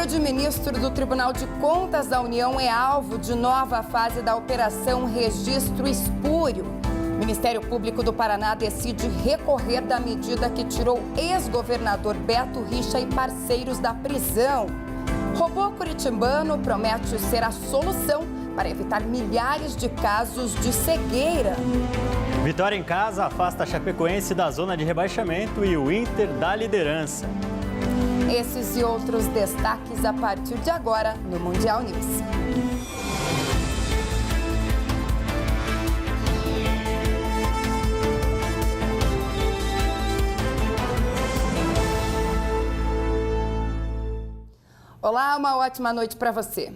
Filho de ministro do Tribunal de Contas da União é alvo de nova fase da Operação Registro Espúrio. O Ministério Público do Paraná decide recorrer da medida que tirou ex-governador Beto Richa e parceiros da prisão. Robô curitibano promete ser a solução para evitar milhares de casos de cegueira. Vitória em casa afasta a Chapecoense da zona de rebaixamento e o Inter da liderança. Esses e outros destaques a partir de agora no Mundial News. Olá, uma ótima noite para você.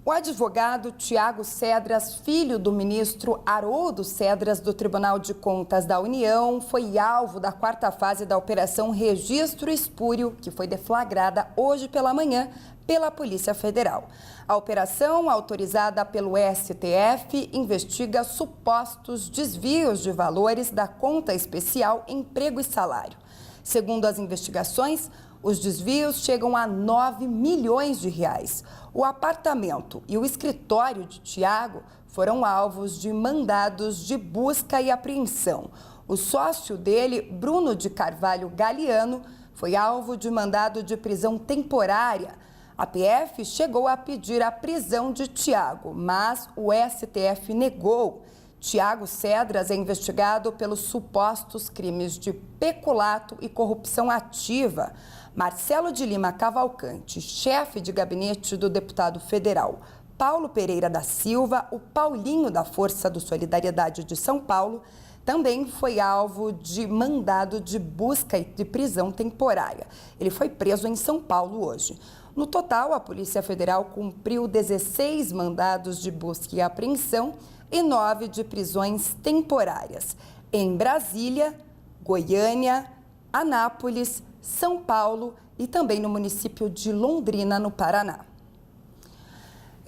O advogado Tiago Cedras, filho do ministro Haroldo Cedras do Tribunal de Contas da União, foi alvo da quarta fase da Operação Registro Espúrio, que foi deflagrada hoje pela manhã pela Polícia Federal. A operação, autorizada pelo STF, investiga supostos desvios de valores da conta especial Emprego e Salário. Segundo as investigações, os desvios chegam a 9 milhões de reais. O apartamento e o escritório de Tiago foram alvos de mandados de busca e apreensão. O sócio dele, Bruno de Carvalho Galiano, foi alvo de mandado de prisão temporária. A PF chegou a pedir a prisão de Tiago, mas o STF negou. Tiago Cedras é investigado pelos supostos crimes de peculato e corrupção ativa. Marcelo de Lima Cavalcante, chefe de gabinete do deputado federal Paulo Pereira da Silva, o Paulinho da Força do Solidariedade de São Paulo, também foi alvo de mandado de busca e de prisão temporária. Ele foi preso em São Paulo hoje. No total, a Polícia Federal cumpriu 16 mandados de busca e apreensão e 9 de prisões temporárias em Brasília, Goiânia, Anápolis, São Paulo e também no município de Londrina, no Paraná.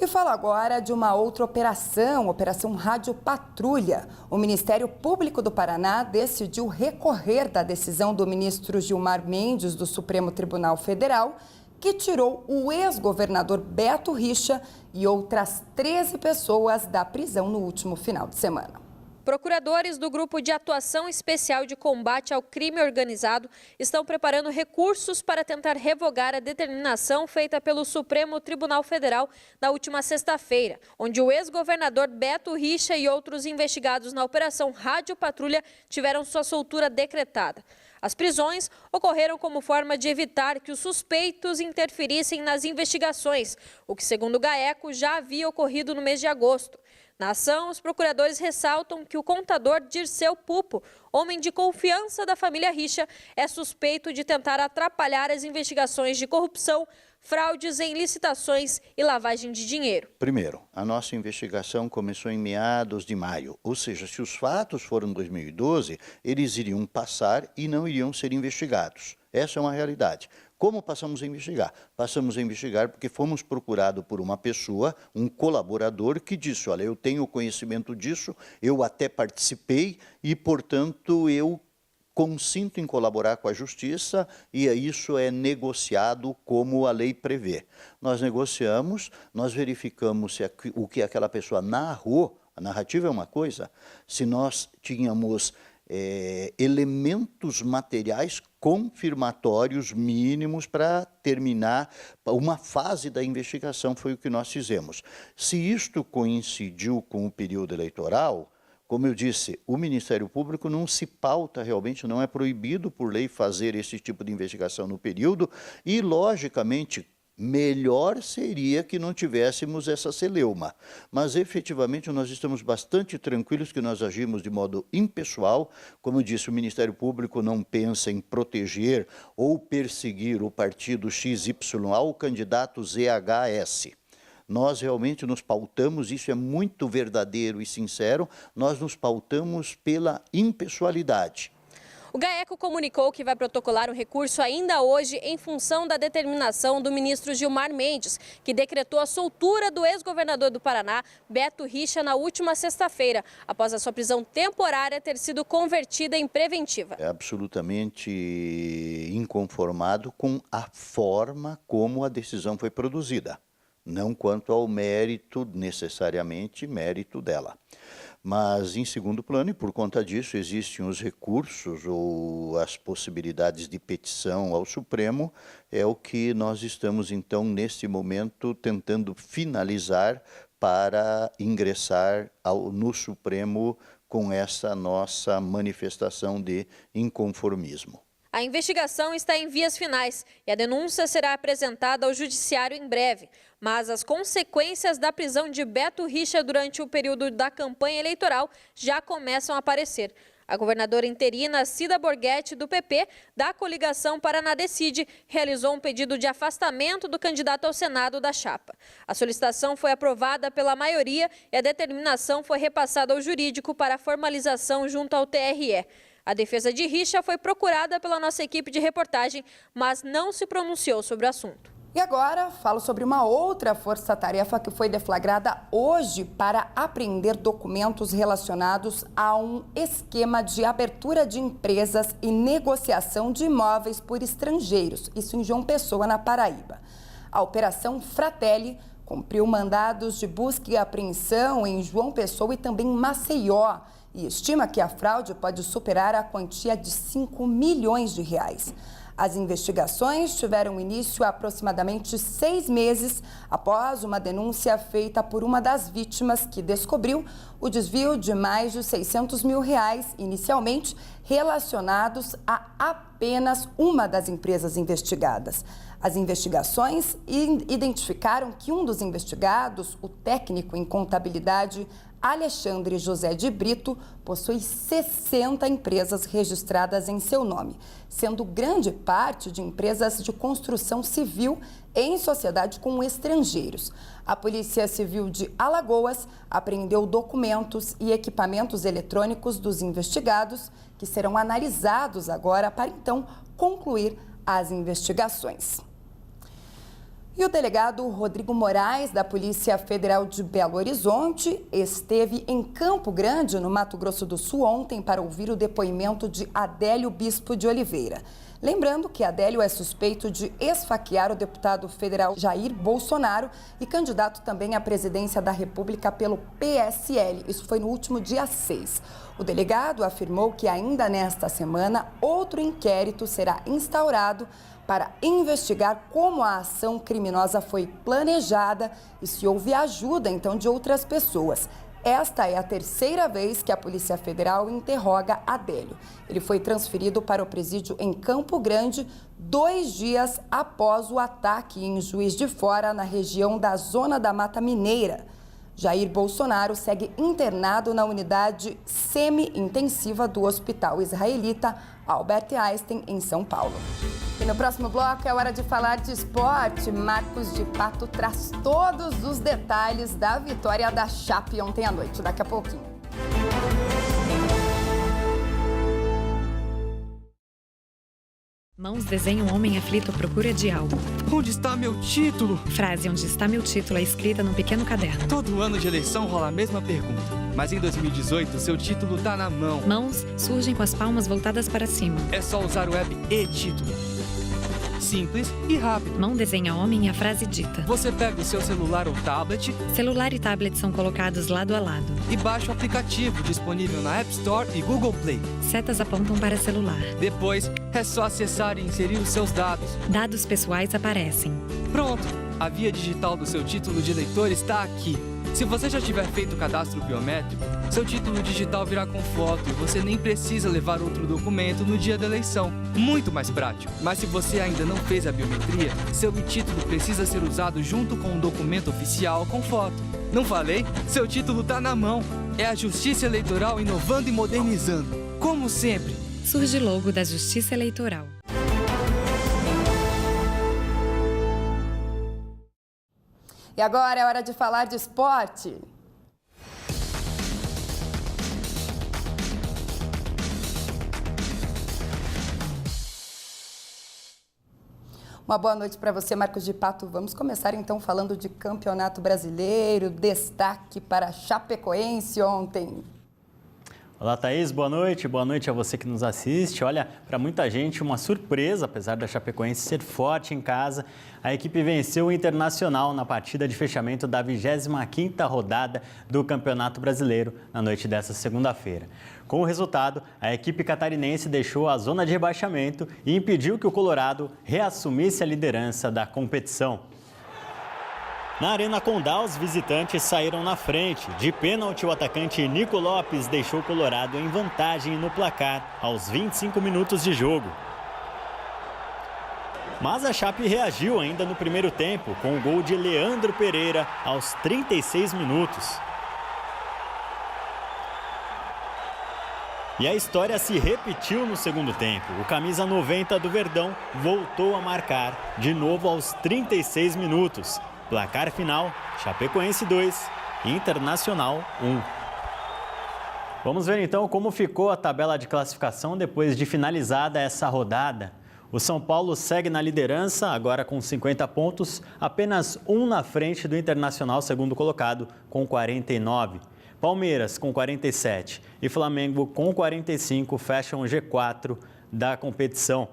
E falo agora de uma outra operação, Operação Rádio Patrulha. O Ministério Público do Paraná decidiu recorrer da decisão do ministro Gilmar Mendes do Supremo Tribunal Federal, que tirou o ex-governador Beto Richa e outras 13 pessoas da prisão no último final de semana. Procuradores do Grupo de Atuação Especial de Combate ao Crime Organizado estão preparando recursos para tentar revogar a determinação feita pelo Supremo Tribunal Federal na última sexta-feira, onde o ex-governador Beto Richa e outros investigados na Operação Rádio Patrulha tiveram sua soltura decretada. As prisões ocorreram como forma de evitar que os suspeitos interferissem nas investigações, o que, segundo o GAECO, já havia ocorrido no mês de agosto. Na ação, os procuradores ressaltam que o contador Dirceu Pupo, homem de confiança da família Richa, é suspeito de tentar atrapalhar as investigações de corrupção, fraudes em licitações e lavagem de dinheiro. Primeiro, a nossa investigação começou em meados de maio, ou seja, se os fatos foram em 2012, eles iriam passar e não iriam ser investigados. Essa é uma realidade. Como passamos a investigar? Passamos a investigar porque fomos procurados por uma pessoa, um colaborador, que disse, olha, eu tenho conhecimento disso, eu até participei e, portanto, eu consinto em colaborar com a Justiça e isso é negociado como a lei prevê. Nós negociamos, nós verificamos se o que aquela pessoa narrou, a narrativa é uma coisa, se nós tínhamos elementos materiais confirmatórios mínimos para terminar uma fase da investigação, foi o que nós fizemos. Se isto coincidiu com o período eleitoral, como eu disse, o Ministério Público não se pauta realmente, não é proibido por lei fazer esse tipo de investigação no período e, logicamente, melhor seria que não tivéssemos essa celeuma. Mas, efetivamente, nós estamos bastante tranquilos que nós agimos de modo impessoal. Como eu disse, o Ministério Público não pensa em proteger ou perseguir o partido XYA ou o candidato ZHS. Nós realmente nos pautamos, isso é muito verdadeiro e sincero, nós nos pautamos pela impessoalidade. O GAECO comunicou que vai protocolar um recurso ainda hoje em função da determinação do ministro Gilmar Mendes, que decretou a soltura do ex-governador do Paraná, Beto Richa, na última sexta-feira, após a sua prisão temporária ter sido convertida em preventiva. É absolutamente inconformado com a forma como a decisão foi produzida, não quanto ao mérito, necessariamente mérito dela. Mas, em segundo plano, e por conta disso, existem os recursos ou as possibilidades de petição ao Supremo, é o que nós estamos, então, neste momento, tentando finalizar para ingressar no Supremo com essa nossa manifestação de inconformismo. A investigação está em vias finais e a denúncia será apresentada ao Judiciário em breve. Mas as consequências da prisão de Beto Richa durante o período da campanha eleitoral já começam a aparecer. A governadora interina Cida Borghetti, do PP, da coligação Paraná Decide, realizou um pedido de afastamento do candidato ao Senado da chapa. A solicitação foi aprovada pela maioria e a determinação foi repassada ao jurídico para formalização junto ao TRE. A defesa de Richa foi procurada pela nossa equipe de reportagem, mas não se pronunciou sobre o assunto. E agora, falo sobre uma outra força-tarefa que foi deflagrada hoje para apreender documentos relacionados a um esquema de abertura de empresas e negociação de imóveis por estrangeiros, isso em João Pessoa, na Paraíba. A Operação Fratelli cumpriu mandados de busca e apreensão em João Pessoa e também em Maceió, e estima que a fraude pode superar a quantia de 5 milhões de reais. As investigações tiveram início há aproximadamente 6 meses após uma denúncia feita por uma das vítimas que descobriu o desvio de mais de 600 mil reais, inicialmente relacionados a apenas uma das empresas investigadas. As investigações identificaram que um dos investigados, o técnico em contabilidade Alexandre José de Brito, possui 60 empresas registradas em seu nome, sendo grande parte de empresas de construção civil em sociedade com estrangeiros. A Polícia Civil de Alagoas apreendeu documentos e equipamentos eletrônicos dos investigados, que serão analisados agora para então concluir as investigações. E o delegado Rodrigo Moraes, da Polícia Federal de Belo Horizonte, esteve em Campo Grande, no Mato Grosso do Sul, ontem para ouvir o depoimento de Adélio Bispo de Oliveira. Lembrando que Adélio é suspeito de esfaquear o deputado federal Jair Bolsonaro e candidato também à presidência da República pelo PSL. Isso foi no último dia 6. O delegado afirmou que ainda nesta semana outro inquérito será instaurado para investigar como a ação criminosa foi planejada e se houve ajuda, então, de outras pessoas. Esta é a terceira vez que a Polícia Federal interroga Adélio. Ele foi transferido para o presídio em Campo Grande 2 dias após o ataque em Juiz de Fora, na região da Zona da Mata Mineira. Jair Bolsonaro segue internado na unidade semi-intensiva do Hospital Israelita Albert Einstein, em São Paulo. E no próximo bloco é hora de falar de esporte. Marcos de Pato traz todos os detalhes da vitória da Chape ontem à noite. Daqui a pouquinho. Mãos desenha um homem aflito à procura de algo. Onde está meu título? Frase onde está meu título é escrita num pequeno caderno. Todo ano de eleição rola a mesma pergunta. Mas em 2018, seu título tá na mão. Mãos surgem com as palmas voltadas para cima. É só usar o app e-título. Simples e rápido. Mão desenha homem e a frase dita. Você pega o seu celular ou tablet. Celular e tablet são colocados lado a lado. E baixa o aplicativo disponível na App Store e Google Play. Setas apontam para celular. Depois, é só acessar e inserir os seus dados. Dados pessoais aparecem. Pronto! A via digital do seu título de eleitor está aqui. Se você já tiver feito o cadastro biométrico, seu título digital virá com foto e você nem precisa levar outro documento no dia da eleição. Muito mais prático. Mas se você ainda não fez a biometria, seu título precisa ser usado junto com um documento oficial com foto. Não falei? Seu título está na mão. É a Justiça Eleitoral inovando e modernizando. Como sempre. Surge logo da Justiça Eleitoral. E agora é hora de falar de esporte. Uma boa noite para você, Marcos de Pato. Vamos começar então falando de Campeonato Brasileiro, destaque para Chapecoense ontem. Olá, Thaís, boa noite a você que nos assiste. Olha, para muita gente uma surpresa, apesar da Chapecoense ser forte em casa, a equipe venceu o Internacional na partida de fechamento da 25ª rodada do Campeonato Brasileiro na noite desta segunda-feira. Com o resultado, a equipe catarinense deixou a zona de rebaixamento e impediu que o Colorado reassumisse a liderança da competição. Na Arena Condá, os visitantes saíram na frente. De pênalti, o atacante Nico Lopes deixou o Colorado em vantagem no placar aos 25 minutos de jogo. Mas a Chape reagiu ainda no primeiro tempo, com o gol de Leandro Pereira aos 36 minutos. E a história se repetiu no segundo tempo. O camisa 90 do Verdão voltou a marcar, de novo aos 36 minutos. Placar final, Chapecoense 2, Internacional 1. Vamos ver então como ficou a tabela de classificação depois de finalizada essa rodada. O São Paulo segue na liderança, agora com 50 pontos, apenas um na frente do Internacional, segundo colocado, com 49. Palmeiras com 47 e Flamengo com 45 fecham o G4 da competição.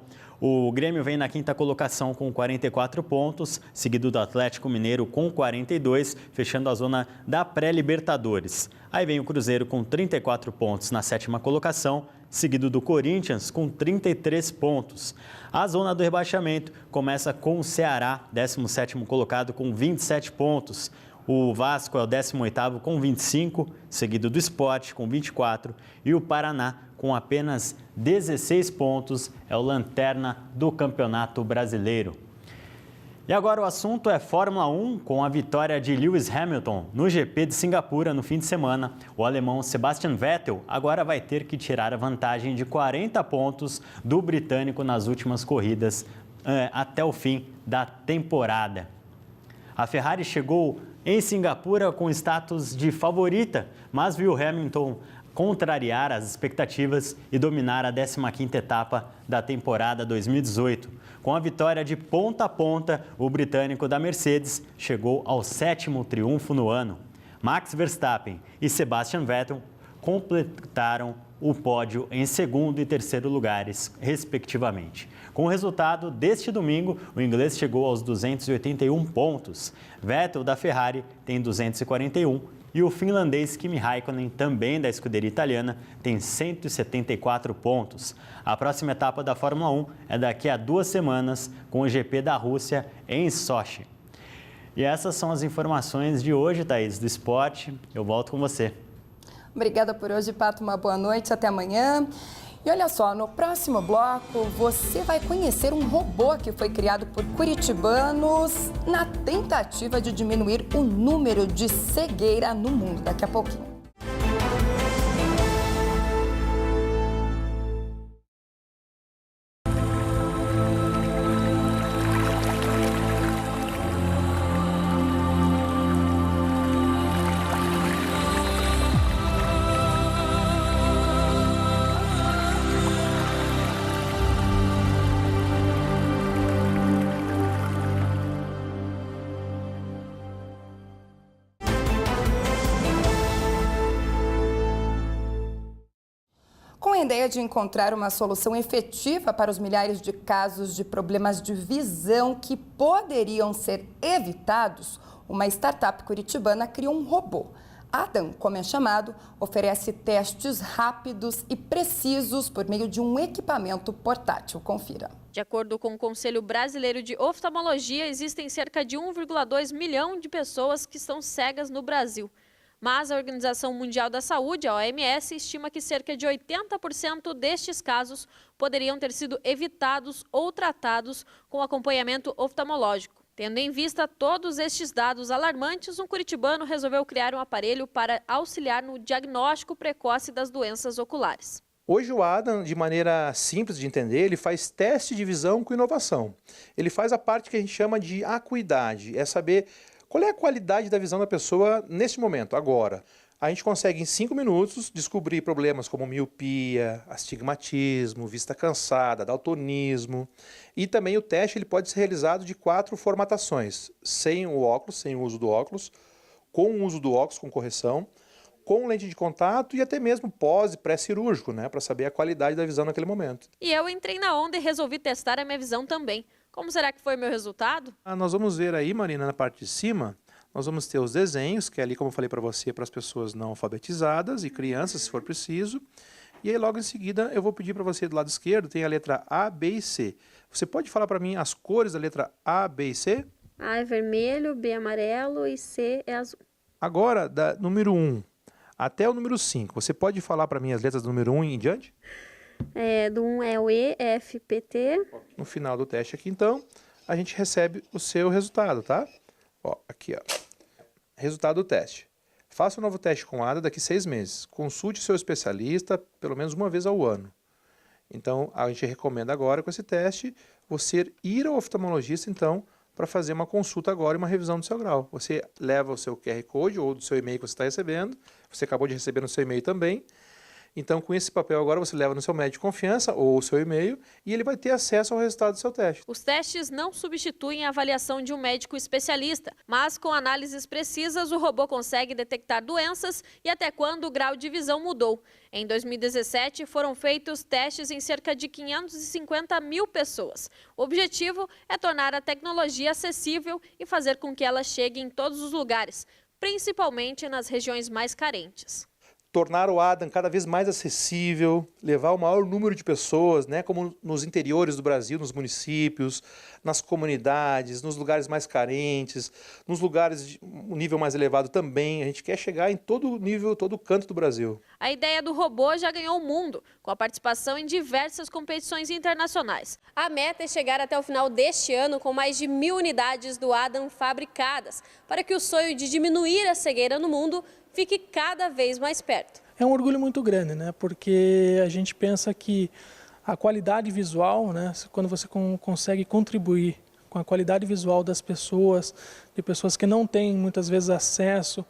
O Grêmio vem na quinta colocação com 44 pontos, seguido do Atlético Mineiro com 42, fechando a zona da pré-Libertadores. Aí vem o Cruzeiro com 34 pontos na sétima colocação, seguido do Corinthians com 33 pontos. A zona do rebaixamento começa com o Ceará, 17º colocado com 27 pontos. O Vasco é o 18º com 25, seguido do Sport com 24 e o Paraná com apenas 16 pontos, é o lanterna do Campeonato Brasileiro. E agora o assunto é Fórmula 1, com a vitória de Lewis Hamilton no GP de Singapura no fim de semana. O alemão Sebastian Vettel agora vai ter que tirar a vantagem de 40 pontos do britânico nas últimas corridas até o fim da temporada. A Ferrari chegou em Singapura com status de favorita, mas viu Hamilton contrariar as expectativas e dominar a 15ª etapa da temporada 2018. Com a vitória de ponta a ponta, o britânico da Mercedes chegou ao 7º triunfo no ano. Max Verstappen e Sebastian Vettel completaram o pódio em segundo e terceiro lugares, respectivamente. Com o resultado deste domingo, o inglês chegou aos 281 pontos. Vettel, da Ferrari, tem 241 e o finlandês Kimi Raikkonen, também da escuderia italiana, tem 174 pontos. A próxima etapa da Fórmula 1 é daqui a 2 semanas, com o GP da Rússia em Sochi. E essas são as informações de hoje, Thaís, do esporte. Eu volto com você. Obrigada por hoje, Pato. Uma boa noite. Até amanhã. E olha só, no próximo bloco você vai conhecer um robô que foi criado por curitibanos na tentativa de diminuir o número de cegueira no mundo. Daqui a pouquinho. Com a ideia de encontrar uma solução efetiva para os milhares de casos de problemas de visão que poderiam ser evitados, uma startup curitibana criou um robô. Adam, como é chamado, oferece testes rápidos e precisos por meio de um equipamento portátil. Confira. De acordo com o Conselho Brasileiro de Oftalmologia, existem cerca de 1,2 milhão de pessoas que estão cegas no Brasil. Mas a Organização Mundial da Saúde, a OMS, estima que cerca de 80% destes casos poderiam ter sido evitados ou tratados com acompanhamento oftalmológico. Tendo em vista todos estes dados alarmantes, um curitibano resolveu criar um aparelho para auxiliar no diagnóstico precoce das doenças oculares. Hoje o Adam, de maneira simples de entender, ele faz teste de visão com inovação. Ele faz a parte que a gente chama de acuidade, é saber qual é a qualidade da visão da pessoa nesse momento, agora. A gente consegue em 5 minutos descobrir problemas como miopia, astigmatismo, vista cansada, daltonismo. E também o teste ele pode ser realizado de 4 formatações, sem o óculos, sem o uso do óculos, com o uso do óculos com correção, com lente de contato e até mesmo pós e pré-cirúrgico, né, para saber a qualidade da visão naquele momento. E eu entrei na onda e resolvi testar a minha visão também. Como será que foi meu resultado? Nós vamos ver aí, Marina, na parte de cima, nós vamos ter os desenhos, que é ali, como eu falei para você, para as pessoas não alfabetizadas e crianças, se for preciso. E aí, logo em seguida, eu vou pedir para você, do lado esquerdo, tem a letra A, B e C. Você pode falar para mim as cores da letra A, B e C? A é vermelho, B é amarelo e C é azul. Agora, da número 1 até o número 5, você pode falar para mim as letras do número 1 em diante? Do 1 é o E, F, P, T. No final do teste aqui, então, a gente recebe o seu resultado, tá? Ó, aqui, ó. Resultado do teste. Faça um novo teste com ADA daqui 6 meses. Consulte seu especialista pelo menos uma vez ao ano. Então, a gente recomenda agora, com esse teste, você ir ao oftalmologista, então, para fazer uma consulta agora e uma revisão do seu grau. Você leva o seu QR Code ou do seu e-mail que você está recebendo. Você acabou de receber no seu e-mail também. Então, com esse papel agora, você leva no seu médico de confiança ou o seu e-mail e ele vai ter acesso ao resultado do seu teste. Os testes não substituem a avaliação de um médico especialista, mas com análises precisas, o robô consegue detectar doenças e até quando o grau de visão mudou. Em 2017, foram feitos testes em cerca de 550 mil pessoas. O objetivo é tornar a tecnologia acessível e fazer com que ela chegue em todos os lugares, principalmente nas regiões mais carentes. Tornar o ADAM cada vez mais acessível, levar o maior número de pessoas, né, como nos interiores do Brasil, nos municípios, nas comunidades, nos lugares mais carentes, nos lugares de um nível mais elevado também. A gente quer chegar em todo nível, todo canto do Brasil. A ideia do robô já ganhou o mundo, com a participação em diversas competições internacionais. A meta é chegar até o final deste ano com mais de 1.000 unidades do ADAM fabricadas, para que o sonho de diminuir a cegueira no mundo fique cada vez mais perto. É um orgulho muito grande, né? Porque a gente pensa que a qualidade visual, né? Quando você consegue contribuir com a qualidade visual das pessoas, de pessoas que não têm muitas vezes acesso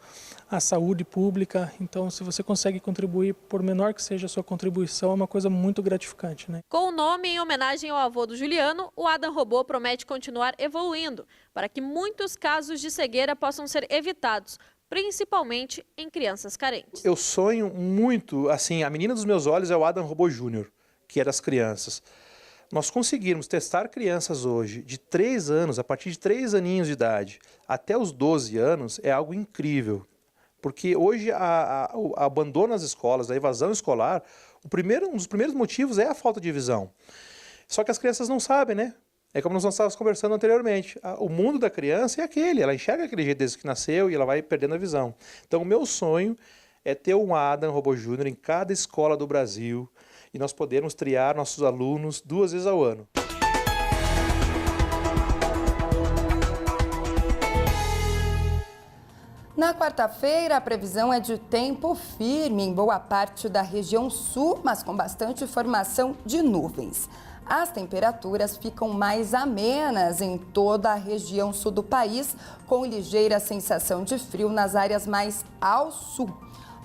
à saúde pública, então se você consegue contribuir, por menor que seja a sua contribuição, é uma coisa muito gratificante, né? Com o nome em homenagem ao avô do Juliano, o ADAM Robô promete continuar evoluindo, para que muitos casos de cegueira possam ser evitados, principalmente em crianças carentes. Eu sonho muito, assim, a menina dos meus olhos é o ADAM Robô Júnior, que é das crianças. Nós conseguirmos testar crianças hoje de 3 anos, a partir de 3 aninhos de idade, até os 12 anos, é algo incrível. Porque hoje o abandono nas escolas, a evasão escolar, um dos primeiros motivos é a falta de visão. Só que as crianças não sabem, né? É como nós estávamos conversando anteriormente. O mundo da criança é aquele, ela enxerga aquele jeito desde que nasceu e ela vai perdendo a visão. Então o meu sonho é ter um ADAM Robô Júnior em cada escola do Brasil e nós podermos triar nossos alunos 2 vezes ao ano. Na quarta-feira, a previsão é de tempo firme em boa parte da região sul, mas com bastante formação de nuvens. As temperaturas ficam mais amenas em toda a região sul do país, com ligeira sensação de frio nas áreas mais ao sul.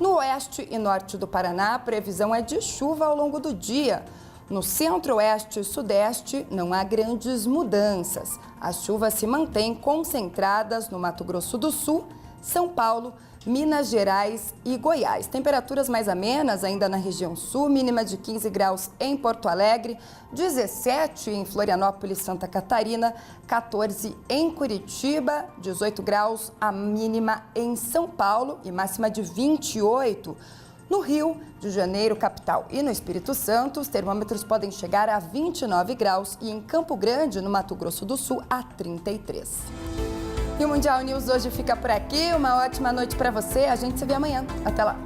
No oeste e norte do Paraná, a previsão é de chuva ao longo do dia. No centro-oeste e sudeste, não há grandes mudanças. As chuvas se mantêm concentradas no Mato Grosso do Sul, São Paulo, Minas Gerais e Goiás. Temperaturas mais amenas ainda na região sul, mínima de 15 graus em Porto Alegre, 17 em Florianópolis, Santa Catarina, 14 em Curitiba, 18 graus a mínima em São Paulo e máxima de 28. No Rio de Janeiro, capital, e no Espírito Santo, os termômetros podem chegar a 29 graus e em Campo Grande, no Mato Grosso do Sul, a 33. E o Mundial News hoje fica por aqui. Uma ótima noite para você. A gente se vê amanhã. Até lá.